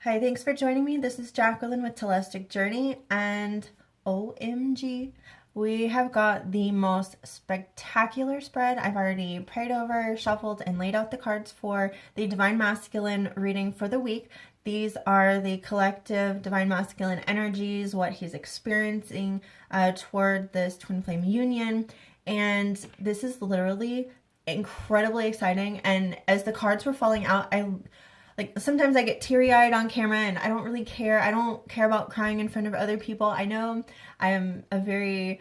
Hi, thanks for joining me. This is Jacqueline with Telestiq Journey, and OMG, we have got the most spectacular spread. I've already prayed over, shuffled, and laid out the cards for the Divine Masculine reading for the week. These are the collective Divine Masculine energies, what he's experiencing toward this twin flame union, and this is literally incredibly exciting. And as the cards were falling out, sometimes I get teary-eyed on camera and I don't really care. I don't care about crying in front of other people. I know I am a very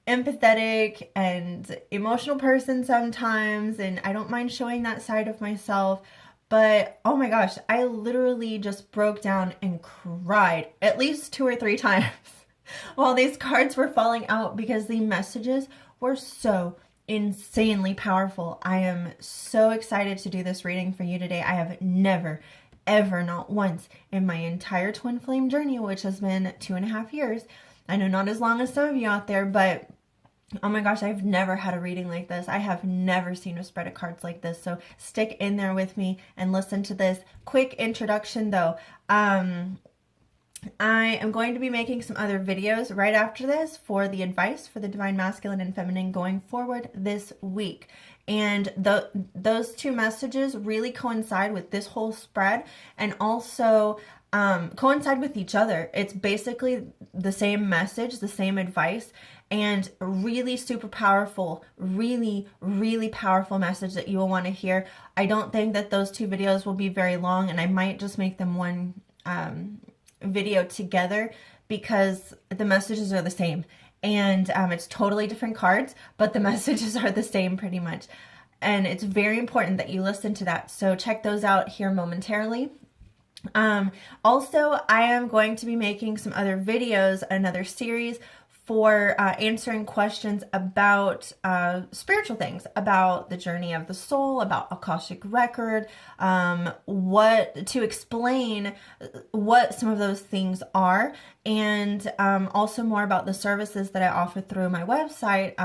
empathetic and emotional person sometimes, and I don't mind showing that side of myself. But oh my gosh, I literally just broke down and cried at least 2 or 3 times while these cards were falling out because the messages were so insanely powerful. I am so excited to do this reading for you today. I have never, ever, not once in my entire twin flame journey, which has been 2.5 years. I know not as long as some of you out there, but oh my gosh, I've never had a reading like this. I have never seen a spread of cards like this. So stick in there with me and listen to this. Quick introduction though. I am going to be making some other videos right after this for the advice for the Divine Masculine and Feminine going forward this week. And those 2 messages really coincide with this whole spread and also coincide with each other. It's basically the same message, the same advice, and really super powerful, really, really powerful message that you will want to hear. I don't think that those 2 videos will be very long, and I might just make them one video together because the messages are the same, and it's totally different cards, but the messages are the same pretty much, and it's very important that you listen to that. So check those out here momentarily. Also, I am going to be making some other videos, another series for answering questions about spiritual things, about the journey of the soul, about Akashic Record, what to explain what some of those things are, and also more about the services that I offer through my website,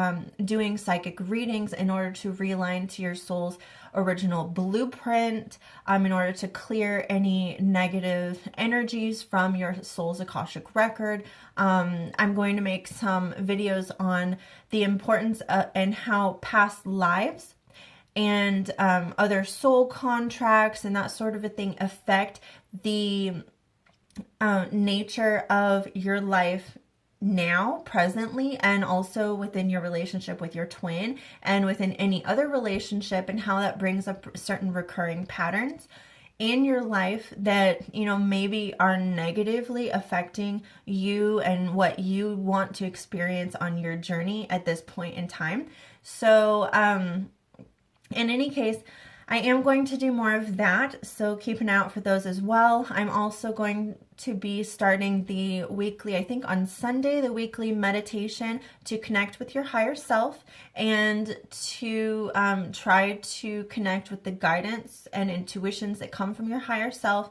doing psychic readings in order to realign to your soul's original blueprint, in order to clear any negative energies from your soul's Akashic Record. I'm going to make some videos on the importance and how past lives and other soul contracts and that sort of a thing affect the nature of your life now, presently, and also within your relationship with your twin and within any other relationship, and how that brings up certain recurring patterns in your life that, you know, maybe are negatively affecting you and what you want to experience on your journey at this point in time. So, in any case, I am going to do more of that, so keep an eye out for those as well. I'm also going to be starting the weekly, I think on Sunday, the weekly meditation to connect with your higher self and to try to connect with the guidance and intuitions that come from your higher self.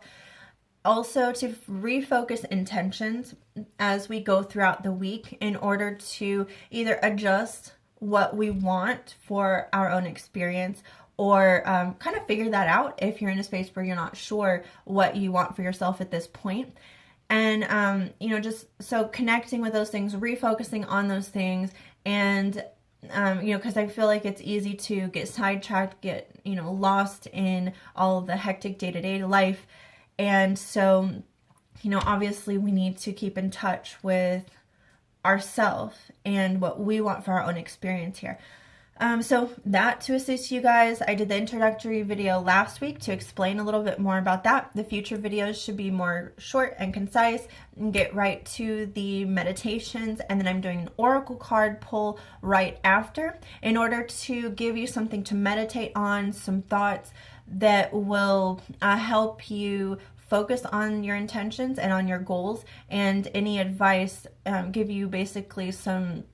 Also to refocus intentions as we go throughout the week in order to either adjust what we want for our own experience, or kind of figure that out if you're in a space where you're not sure what you want for yourself at this point. And, you know, just so connecting with those things, refocusing on those things, and, you know, because I feel like it's easy to get sidetracked, get, you know, lost in all of the hectic day-to-day life. And so, you know, obviously we need to keep in touch with ourselves and what we want for our own experience here. So that to assist you guys, I did the introductory video last week to explain a little bit more about that. The future videos should be more short and concise and get right to the meditations, and then I'm doing an oracle card pull right after in order to give you something to meditate on, some thoughts that will help you focus on your intentions and on your goals, and any advice, give you basically some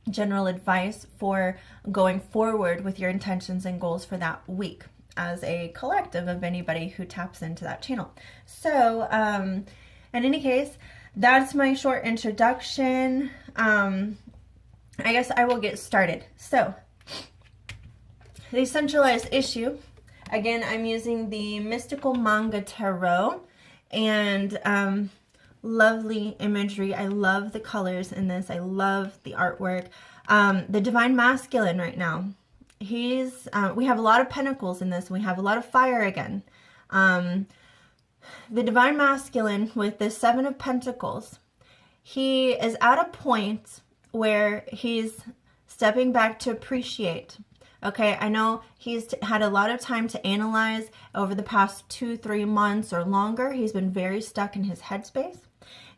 general advice for going forward with your intentions and goals for that week as a collective of anybody who taps into that channel. So in any case, that's my short introduction. I guess I will get started. So the centralized issue, again, I'm using the Mystical Manga Tarot, And lovely imagery. I love the colors in this. I love the artwork. The Divine Masculine right now. We have a lot of pentacles in this. We have a lot of fire again. The Divine Masculine with the Seven of Pentacles, he is at a point where he's stepping back to appreciate. Okay, I know he's had a lot of time to analyze over the past 2-3 months or longer. He's been very stuck in his headspace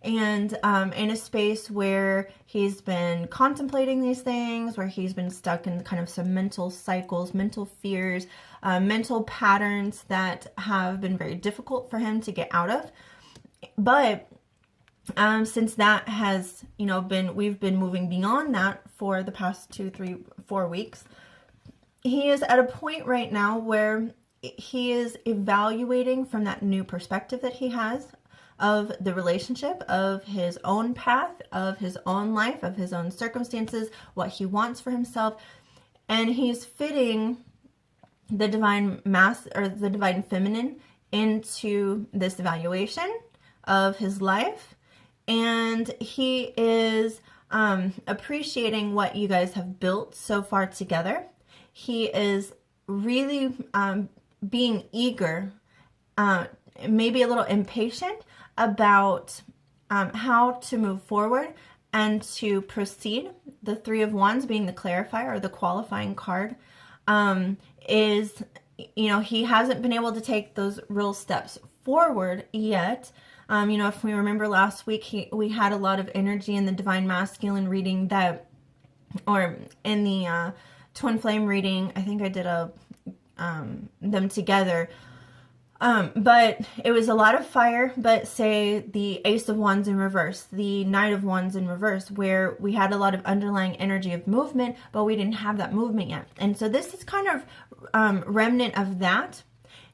and in a space where he's been contemplating these things, where he's been stuck in kind of some mental cycles, mental fears, mental patterns that have been very difficult for him to get out of. But since that has, we've been moving beyond that for the past 2, 3, 4 weeks, he is at a point right now where he is evaluating from that new perspective that he has of the relationship, of his own path, of his own life, of his own circumstances, what he wants for himself. And he's fitting the divine the divine feminine into this evaluation of his life. And he is appreciating what you guys have built so far together. He is really being eager, maybe a little impatient about how to move forward and to proceed. The Three of Wands being the clarifier or the qualifying card is, he hasn't been able to take those real steps forward yet. If we remember last week, we had a lot of energy in the Divine Masculine reading or in the Twin Flame reading. I think I did them together. But it was a lot of fire, but say the Ace of Wands in reverse, the Knight of Wands in reverse, where we had a lot of underlying energy of movement, but we didn't have that movement yet. And so this is kind of remnant of that.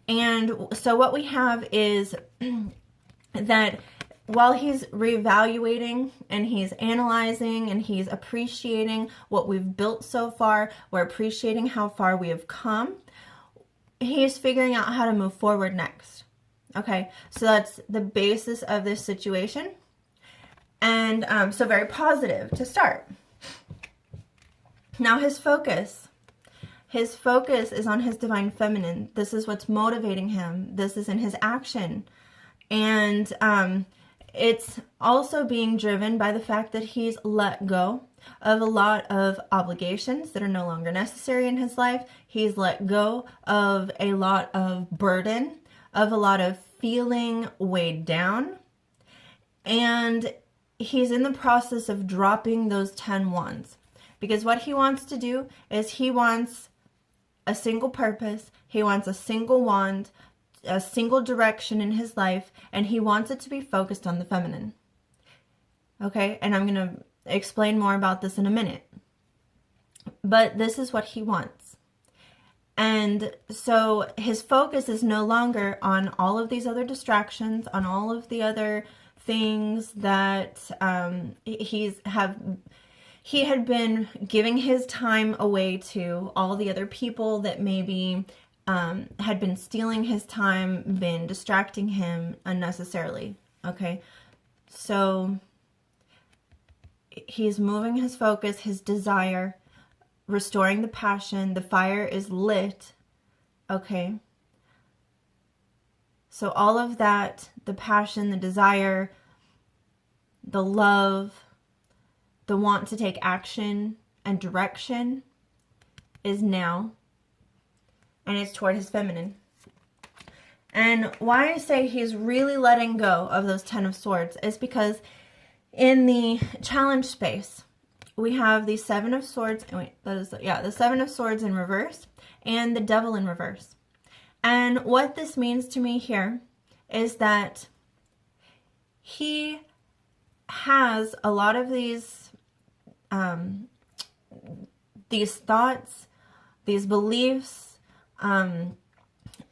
And so what we have is that while he's reevaluating and he's analyzing and he's appreciating what we've built so far, we're appreciating how far we have come, he's figuring out how to move forward next. Okay, so that's the basis of this situation. And so very positive to start. Now his focus is on his divine feminine. This is what's motivating him. This is in his action. And it's also being driven by the fact that he's let go of a lot of obligations that are no longer necessary in his life. He's let go of a lot of burden, of a lot of feeling weighed down. And he's in the process of dropping those 10 wands. Because what he wants to do is he wants a single purpose. He wants a single wand, a single direction in his life, and he wants it to be focused on the feminine. Okay, and I'm going to explain more about this in a minute. But this is what he wants. And so his focus is no longer on all of these other distractions, on all of the other things that he had been giving his time away to, all the other people that maybe had been stealing his time, been distracting him unnecessarily. Okay, so he's moving his focus, his desire, restoring the passion. The fire is lit. Okay, so all of that, the passion, the desire, the love, the want to take action and direction is now. And it's toward his feminine. And why I say he's really letting go of those 10 of Swords is because in the challenge space, we have the 7 of Swords. The 7 of Swords in reverse and the Devil in reverse. And what this means to me here is that he has a lot of these thoughts, these beliefs,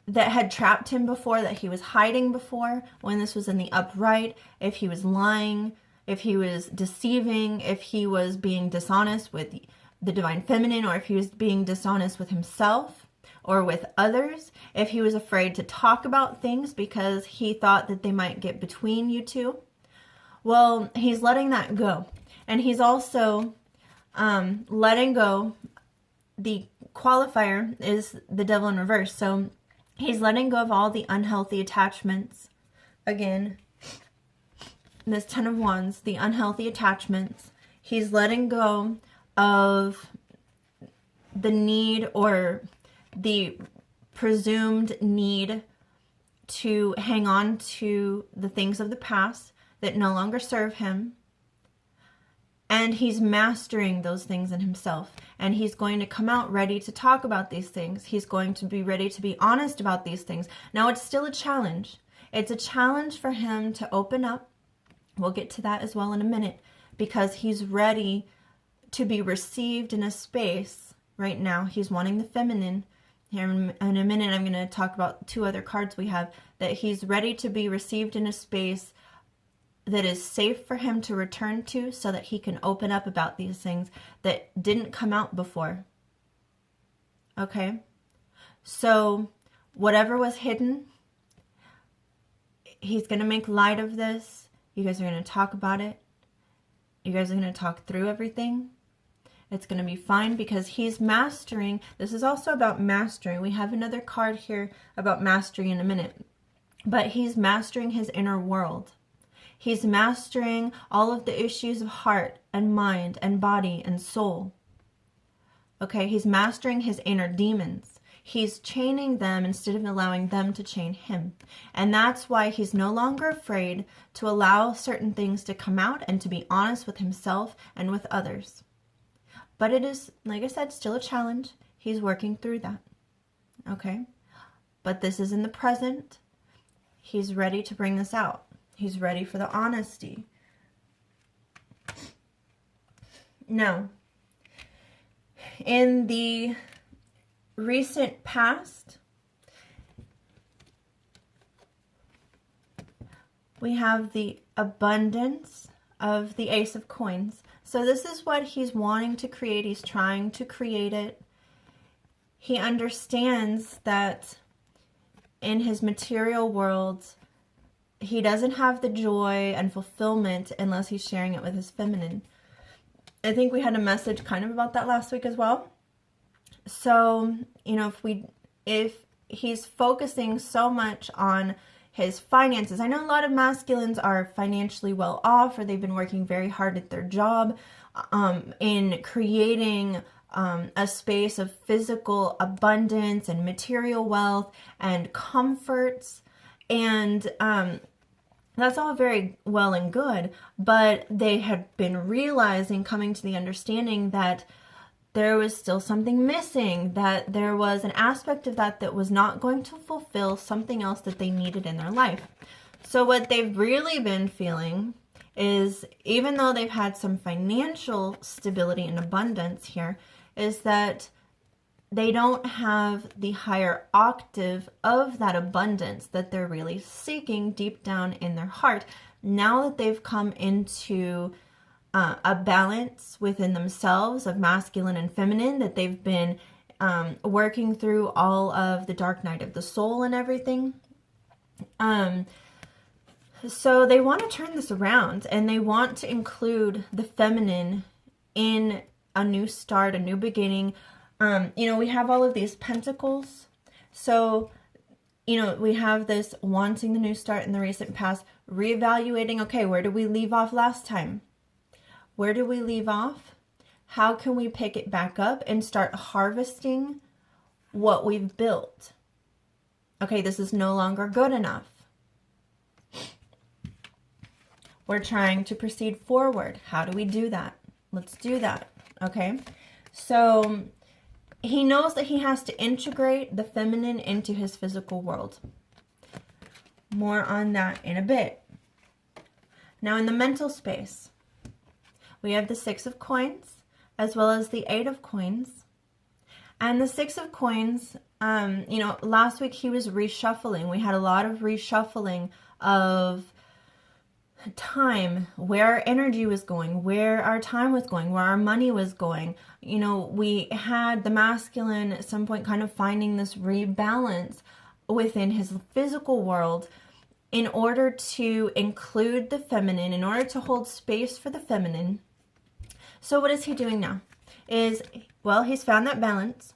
that had trapped him before, that he was hiding before when this was in the upright, if he was lying, if he was deceiving, if he was being dishonest with the divine feminine, or if he was being dishonest with himself. or with others, if he was afraid to talk about things because he thought that they might get between you two, well, he's letting that go. And he's also letting go. The qualifier is the devil in reverse. So he's letting go of all the unhealthy attachments. Again, this 10 of Wands, the unhealthy attachments. He's letting go of the need or the presumed need to hang on to the things of the past that no longer serve him. And he's mastering those things in himself. And he's going to come out ready to talk about these things. He's going to be ready to be honest about these things. Now, it's still a challenge. It's a challenge for him to open up. We'll get to that as well in a minute, because he's ready to be received in a space right now. He's wanting the feminine. Here in a minute, I'm going to talk about 2 other cards we have, that he's ready to be received in a space that is safe for him to return to, so that he can open up about these things that didn't come out before. Okay? So whatever was hidden, he's going to make light of this. You guys are going to talk about it. You guys are going to talk through everything. It's going to be fine, because he's mastering. This is also about mastering. We have another card here about mastery in a minute. But he's mastering his inner world. He's mastering all of the issues of heart and mind and body and soul. Okay, he's mastering his inner demons. He's chaining them instead of allowing them to chain him. And that's why he's no longer afraid to allow certain things to come out and to be honest with himself and with others. But it is, like I said, still a challenge. He's working through that. Okay? But this is in the present. He's ready to bring this out. He's ready for the honesty. Now, in the recent past, we have the abundance of the Ace of Coins. So this is what he's wanting to create. He's trying to create it. He understands that in his material world, he doesn't have the joy and fulfillment unless he's sharing it with his feminine. I think we had a message kind of about that last week as well. So, you know, if he's focusing so much on his finances, I know a lot of masculines are financially well off, or they've been working very hard at their job in creating a space of physical abundance and material wealth and comforts. And that's all very well and good, but they had been realizing, coming to the understanding that there was still something missing, that there was an aspect of that that was not going to fulfill something else that they needed in their life. So what they've really been feeling is, even though they've had some financial stability and abundance here, is that they don't have the higher octave of that abundance that they're really seeking deep down in their heart. Now that they've come into a balance within themselves of masculine and feminine, that they've been working through all of the dark night of the soul and everything. So they want to turn this around, and they want to include the feminine in a new start, a new beginning. You know, we have all of these pentacles. So, you know, we have this wanting the new start in the recent past, reevaluating, okay, where did we leave off last time? Where did we leave off? How can we pick it back up and start harvesting what we've built? Okay, this is no longer good enough. We're trying to proceed forward. How do we do that? Let's do that. Okay, so he knows that he has to integrate the feminine into his physical world. More on that in a bit. Now, in the mental space, we have the 6 of Coins as well as the 8 of Coins. And the 6 of Coins, you know, last week he was reshuffling. We had a lot of reshuffling of time, where our energy was going, where our time was going, where our money was going. You know, we had the masculine at some point kind of finding this rebalance within his physical world in order to include the feminine, in order to hold space for the feminine. So what is he doing now? Well, he's found that balance.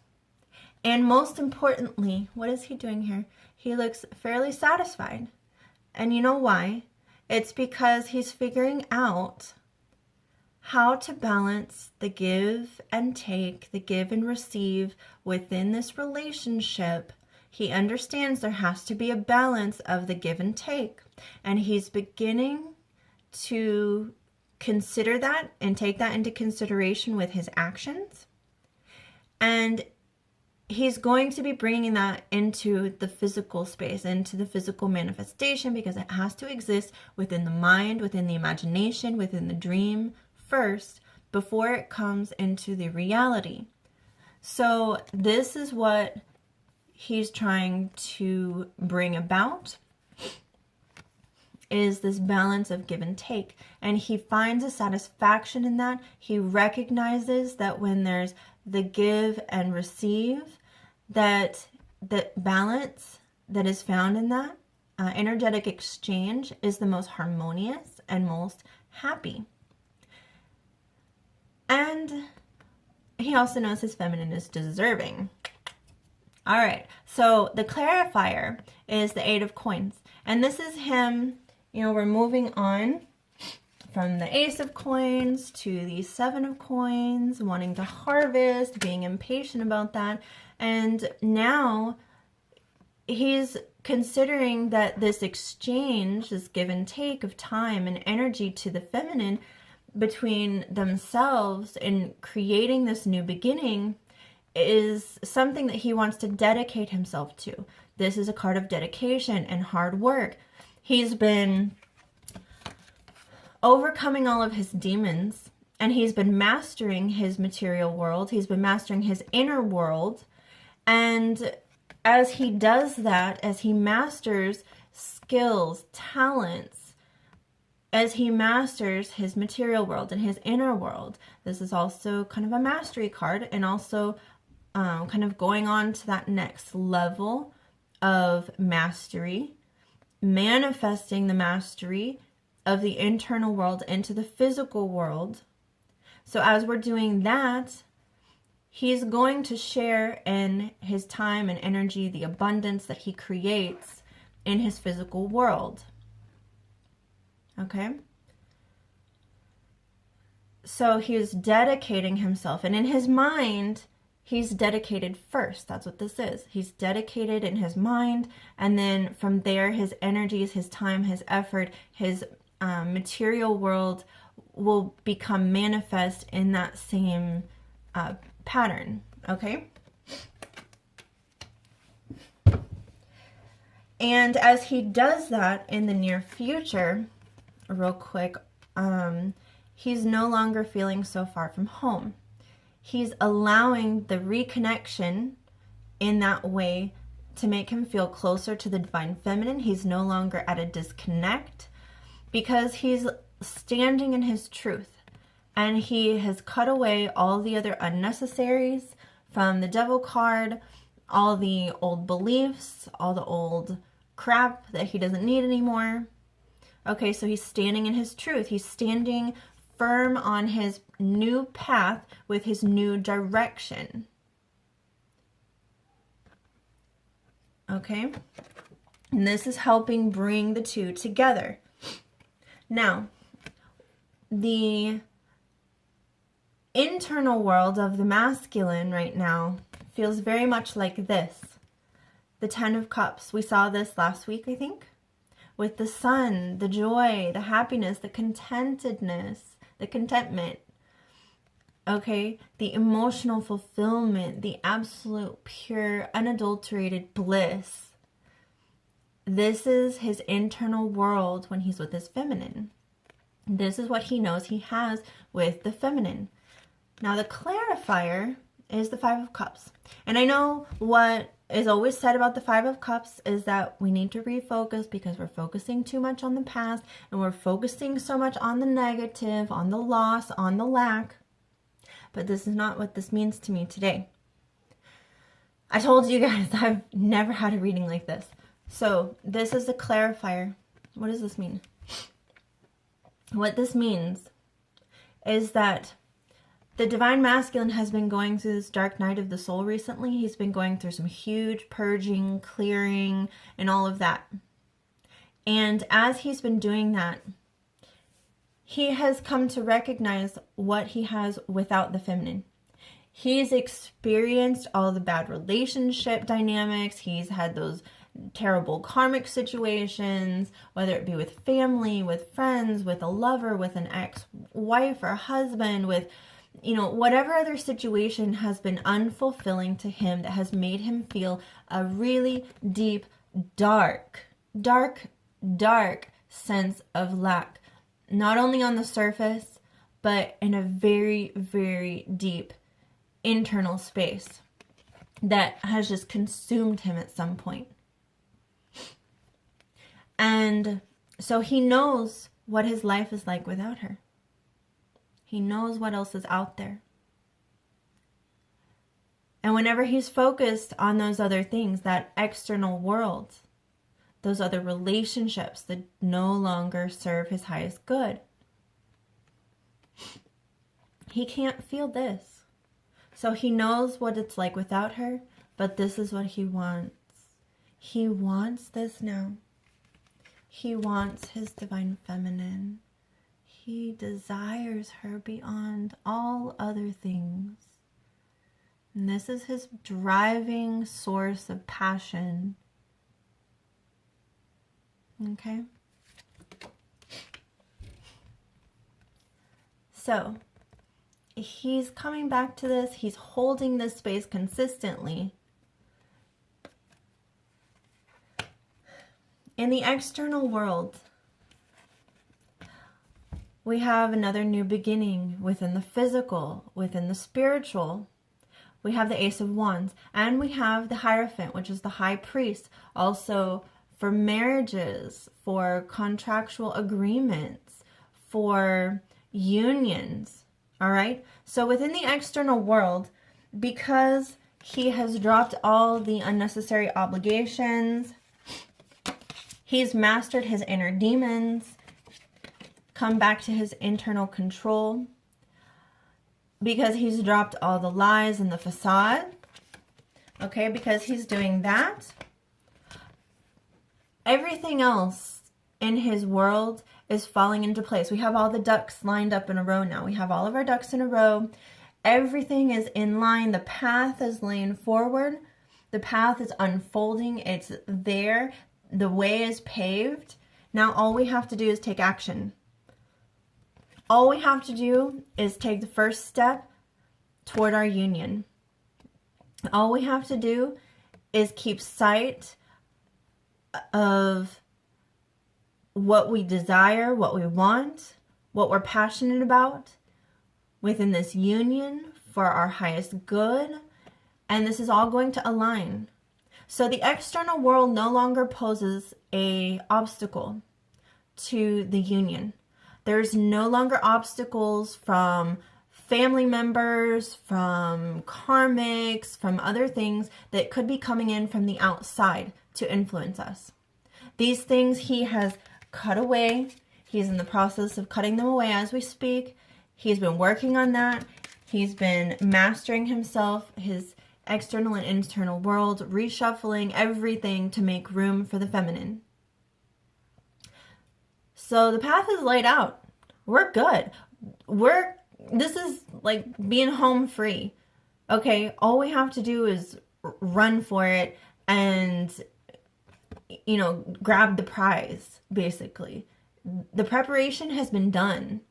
And most importantly, what is he doing here? He looks fairly satisfied. And you know why? It's because he's figuring out how to balance the give and take, the give and receive within this relationship. He understands there has to be a balance of the give and take. And he's beginning to consider that and take that into consideration with his actions. And he's going to be bringing that into the physical space, into the physical manifestation, because it has to exist within the mind, within the imagination, within the dream first, before it comes into the reality. So this is what he's trying to bring about, is this balance of give and take. And he finds a satisfaction in that. He recognizes that when there's the give and receive, that the balance that is found in that energetic exchange is the most harmonious and most happy. And he also knows his feminine is deserving. All right, so the clarifier is the 8 of coins. And this is him, you know, we're moving on from the Ace of coins to the 7 of coins, wanting to harvest, being impatient about that. And now he's considering that this exchange, this give and take of time and energy to the feminine between themselves in creating this new beginning is something that he wants to dedicate himself to. This is a card of dedication and hard work. He's been overcoming all of his demons, and he's been mastering his material world. He's been mastering his inner world. And as he does that, as he masters skills, talents, as he masters his material world and his inner world, this is also kind of a mastery card, and also kind of going on to that next level of mastery, manifesting the mastery of the internal world into the physical world. So as we're doing that, he's going to share in his time and energy the abundance that he creates in his physical world. Okay? So he is dedicating himself, and in his mind, he's dedicated first. That's what this is. He's dedicated in his mind, and then from there, his energies, his time, his effort, his material world will become manifest in that same pattern. Okay? And as he does that in the near future, real quick, he's no longer feeling so far from home. He's allowing the reconnection in that way to make him feel closer to the divine feminine. He's no longer at a disconnect because he's standing in his truth, and he has cut away all the other unnecessaries from the Devil card, all the old beliefs, all the old crap that he doesn't need anymore. Okay, so he's standing in his truth. He's standing firm on his new path with his new direction. Okay? And this is helping bring the two together. Now, the internal world of the masculine right now feels very much like this. The 10 of Cups. We saw this last week, I think, with the sun, the joy, the happiness, the contentedness, the contentment. Okay, the emotional fulfillment, the absolute pure, unadulterated bliss. This is his internal world when he's with his feminine. This is what he knows he has with the feminine. Now the clarifier is the 5 of Cups. And I know what is always said about the Five of Cups is that we need to refocus because we're focusing too much on the past and we're focusing so much on the negative, on the loss, on the lack. But this is not what this means to me today. I told you guys I've never had a reading like this. So this is a clarifier. What does this mean? What this means is that the Divine Masculine has been going through this dark night of the soul recently. He's been going through some huge purging, clearing, and all of that. And as he's been doing that, he has come to recognize what he has without the feminine. He's experienced all the bad relationship dynamics. He's had those terrible karmic situations, whether it be with family, with friends, with a lover, with an ex-wife or husband, with, you know, whatever other situation has been unfulfilling to him that has made him feel a really deep, dark sense of lack. Not only on the surface, but in a very, very deep internal space that has just consumed him at some point. And so he knows what his life is like without her. He knows what else is out there. And whenever he's focused on those other things, that external world, those other relationships that no longer serve his highest good, he can't feel this. So he knows what it's like without her, but this is what he wants. He wants this now. He wants his divine feminine. He desires her beyond all other things. And this is his driving source of passion. Okay? So, he's coming back to this. He's holding this space consistently. In the external world, we have another new beginning within the physical, within the spiritual. We have the Ace of Wands, and we have the Hierophant, which is the High Priest, also for marriages, for contractual agreements, for unions, all right? So within the external world, because he has dropped all the unnecessary obligations, he's mastered his inner demons, come back to his internal control, because he's dropped all the lies and the facade, okay, because he's doing that, everything else in his world is falling into place. We have all the ducks lined up in a row now. We have all of our ducks in a row. Everything is in line. The path is laying forward. The path is unfolding. It's there. The way is paved. Now all we have to do is take action. All we have to do is take the first step toward our union. All we have to do is keep sight of what we desire, what we want, what we're passionate about within this union for our highest good. And this is all going to align. So the external world no longer poses an obstacle to the union. There's no longer obstacles from family members, from karmics, from other things that could be coming in from the outside to influence us. These things he has cut away. He's in the process of cutting them away as we speak. He's been working on that. He's been mastering himself, his external and internal world, reshuffling everything to make room for the feminine. So the path is laid out. We're good. This is like being home free. Okay, all we have to do is run for it and, you know, grab the prize, basically. The preparation has been done.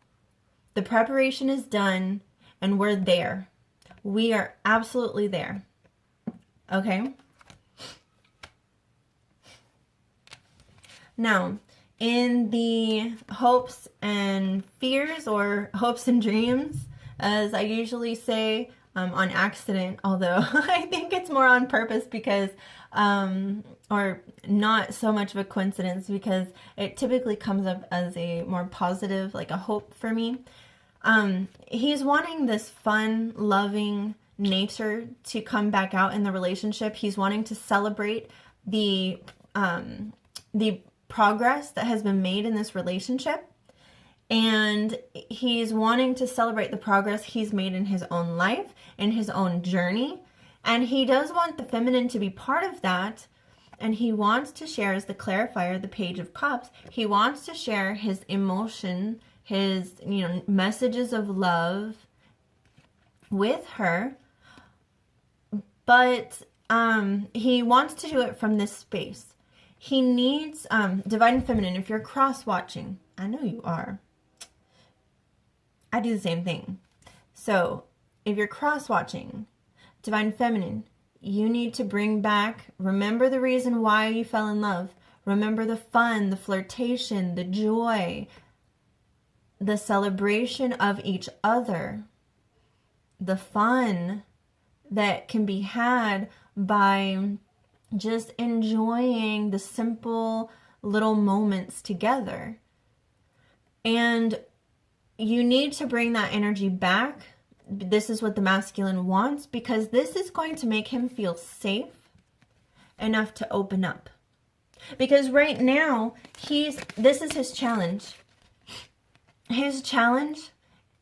The preparation is done and we're there. We are absolutely there. Okay? Now, in the hopes and fears, or hopes and dreams, as I usually say, on accident, although I think it's more on purpose because, or not so much of a coincidence, because it typically comes up as a more positive, like a hope for me. He's wanting this fun, loving nature to come back out in the relationship. He's wanting to celebrate the progress that has been made in this relationship. And he's wanting to celebrate the progress he's made in his own life, in his own journey. And he does want the feminine to be part of that. And he wants to share, as the clarifier, the Page of Cups, he wants to share his emotion, his, messages of love with her. But he wants to do it from this space. He needs divine feminine. If you're cross-watching, I know you are. I do the same thing. So if you're cross-watching, divine feminine, you need to bring back, remember the reason why you fell in love. Remember the fun, the flirtation, the joy, the celebration of each other, the fun that can be had by just enjoying the simple little moments together. And you need to bring that energy back. This is what the masculine wants, because this is going to make him feel safe enough to open up. Because right now, this is his challenge. His challenge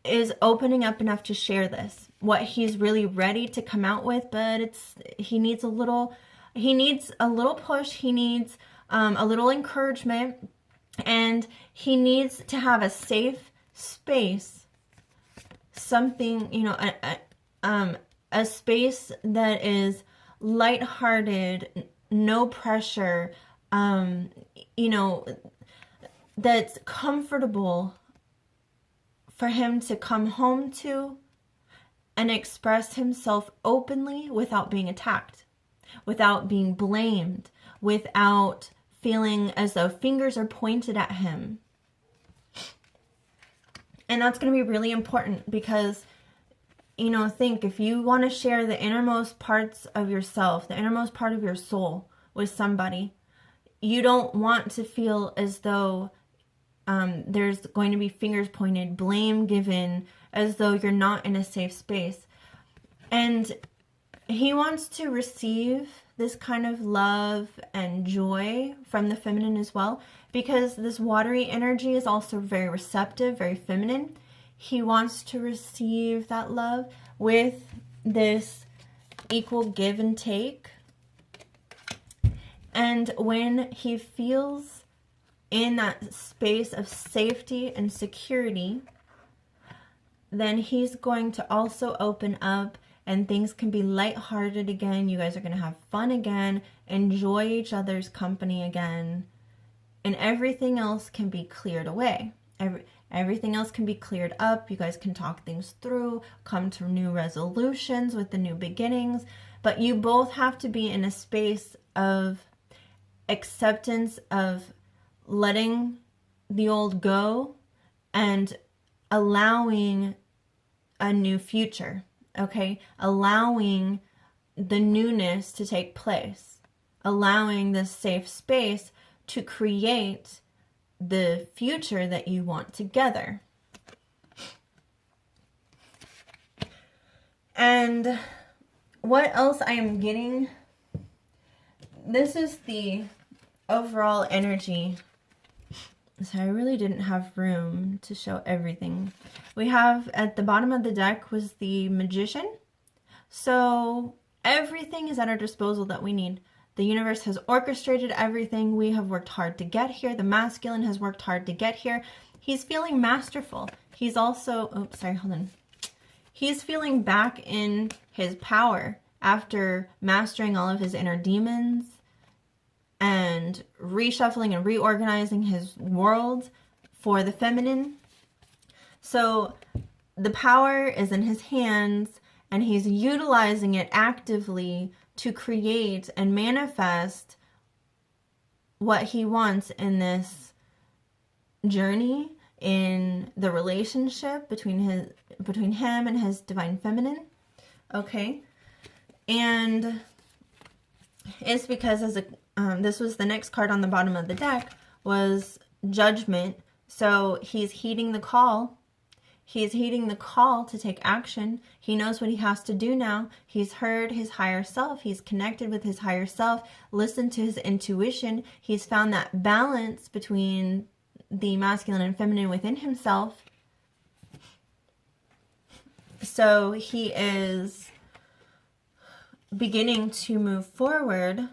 is opening up enough to share this, what he's really ready to come out with, but he needs a little push, he needs a little encouragement, and he needs to have a safe space, something, a space that is lighthearted, no pressure, that's comfortable for him to come home to and express himself openly without being attacked, without being blamed, without feeling as though fingers are pointed at him. And that's going to be really important because, think if you want to share the innermost parts of yourself, the innermost part of your soul with somebody, you don't want to feel as though there's going to be fingers pointed, blame given, as though you're not in a safe space. And he wants to receive this kind of love and joy from the feminine as well, because this watery energy is also very receptive, very feminine. He wants to receive that love with this equal give and take. And when he feels in that space of safety and security, then he's going to also open up and things can be lighthearted again. You guys are going to have fun again, enjoy each other's company again, and everything else can be cleared away. Everything else can be cleared up. You guys can talk things through, come to new resolutions with the new beginnings, but you both have to be in a space of acceptance of letting the old go and allowing a new future. Okay, allowing the newness to take place, allowing this safe space to create the future that you want together. And what else I am getting, this is the overall energy. So I really didn't have room to show everything. We have at the bottom of the deck was the Magician. So everything is at our disposal that we need. The universe has orchestrated everything. We have worked hard to get here. The masculine has worked hard to get here. He's feeling masterful. He's also, He's feeling back in his power after mastering all of his inner demons and reshuffling and reorganizing his world for the feminine. So the power is in his hands and he's utilizing it actively to create and manifest what he wants in this journey, in the relationship between him and his divine feminine. Okay. And it's because this was the next card on the bottom of the deck, was Judgment. So he's heeding the call. He's heeding the call to take action. He knows what he has to do now. He's heard his higher self. He's connected with his higher self, listened to his intuition. He's found that balance between the masculine and feminine within himself. So he is beginning to move forward,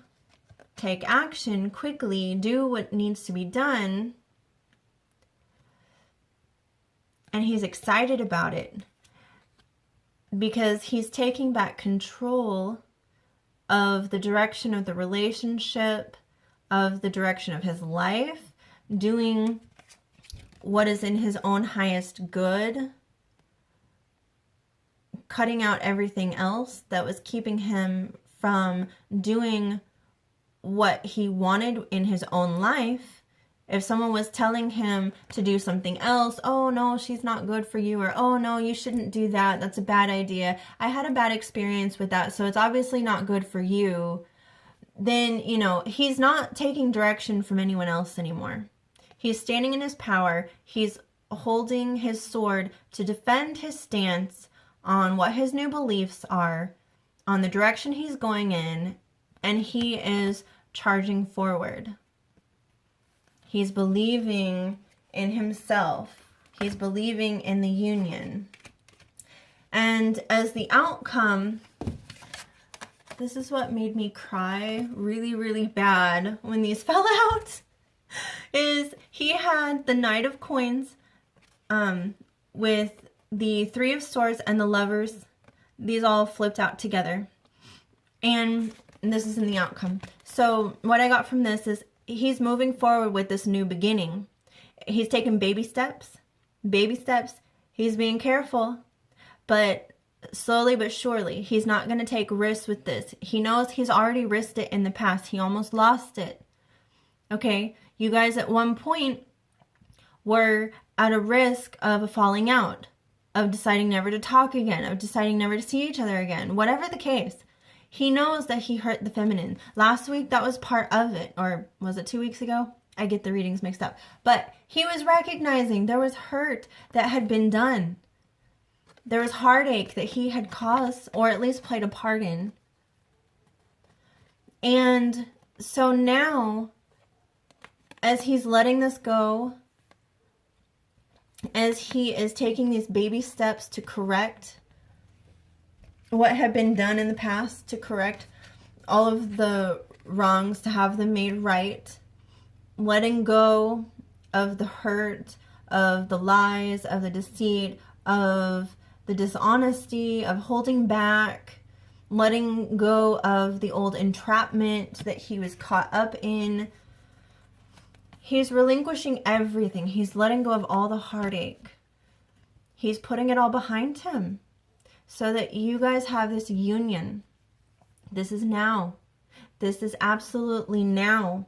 take action quickly, do what needs to be done. And he's excited about it because he's taking back control of the direction of the relationship, of the direction of his life, doing what is in his own highest good, cutting out everything else that was keeping him from doing what he wanted in his own life. If someone was telling him to do something else, oh no, she's not good for you, or oh no, you shouldn't do that, that's a bad idea, I had a bad experience with that, so it's obviously not good for you, then, you know, he's not taking direction from anyone else anymore. He's standing in his power. He's holding his sword to defend his stance on what his new beliefs are, on the direction he's going in, and he is charging forward. He's believing in himself. He's believing in the union. And as the outcome, this is what made me cry really, really bad when these fell out, is he had the Knight of Coins with the Three of Swords and the Lovers. These all flipped out together. And this is in the outcome. So what I got from this is he's moving forward with this new beginning. He's taking baby steps. Baby steps. He's being careful. But slowly but surely, he's not going to take risks with this. He knows he's already risked it in the past. He almost lost it. Okay? You guys at one point were at a risk of a falling out, of deciding never to talk again, of deciding never to see each other again. Whatever the case, he knows that he hurt the feminine. Last week, that was part of it. Or was it 2 weeks ago? I get the readings mixed up. But he was recognizing there was hurt that had been done. There was heartache that he had caused, or at least played a part in. And so now, as he's letting this go, as he is taking these baby steps to correct what had been done in the past, to correct all of the wrongs, to have them made right, letting go of the hurt, of the lies, of the deceit, of the dishonesty, of holding back, letting go of the old entrapment that he was caught up in. He's relinquishing everything. He's letting go of all the heartache. He's putting it all behind him so that you guys have this union. This is now. This is absolutely now.